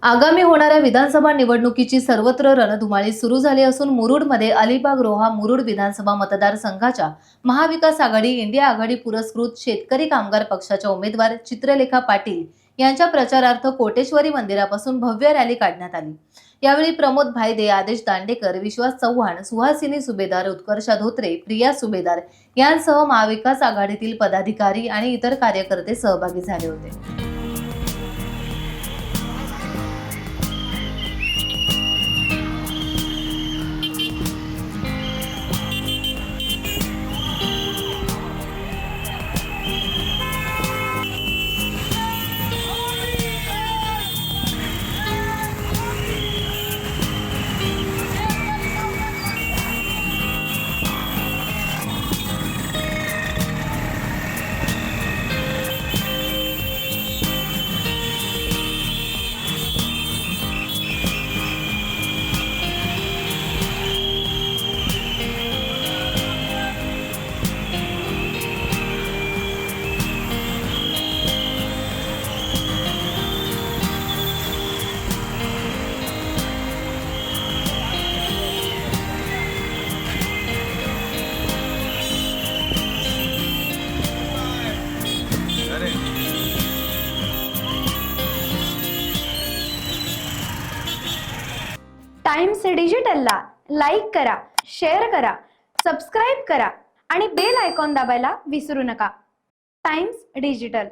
आगामी होणाऱ्या विधानसभा निवडणुकीची सर्वत्र रणधुमाळी सुरू झाली असून मुरुडमध्ये अलिबाग रोहा मुरुड विधानसभा मतदारसंघाच्या महाविकास आघाडी इंडिया आघाडी पुरस्कृत शेतकरी कामगार पक्षाच्या उमेदवार चित्रलेखा पाटील यांच्या प्रचारार्थ कोटेश्वरी मंदिरापासून भव्य रॅली काढण्यात आली। यावेळी प्रमोद भाईदे, आदेश दांडेकर, विश्वास चव्हाण, सुहासिनी सुभेदार, उत्कर्षा धोत्रे, प्रिया सुभेदार यांसह महाविकास आघाडीतील पदाधिकारी आणि इतर कार्यकर्ते सहभागी झाले होते। टाइम्स डिजिटलला लाईक करा, शेअर करा, सबस्क्राईब करा आणि बेल आयकॉन दाबायला विसरू नका। Times digital.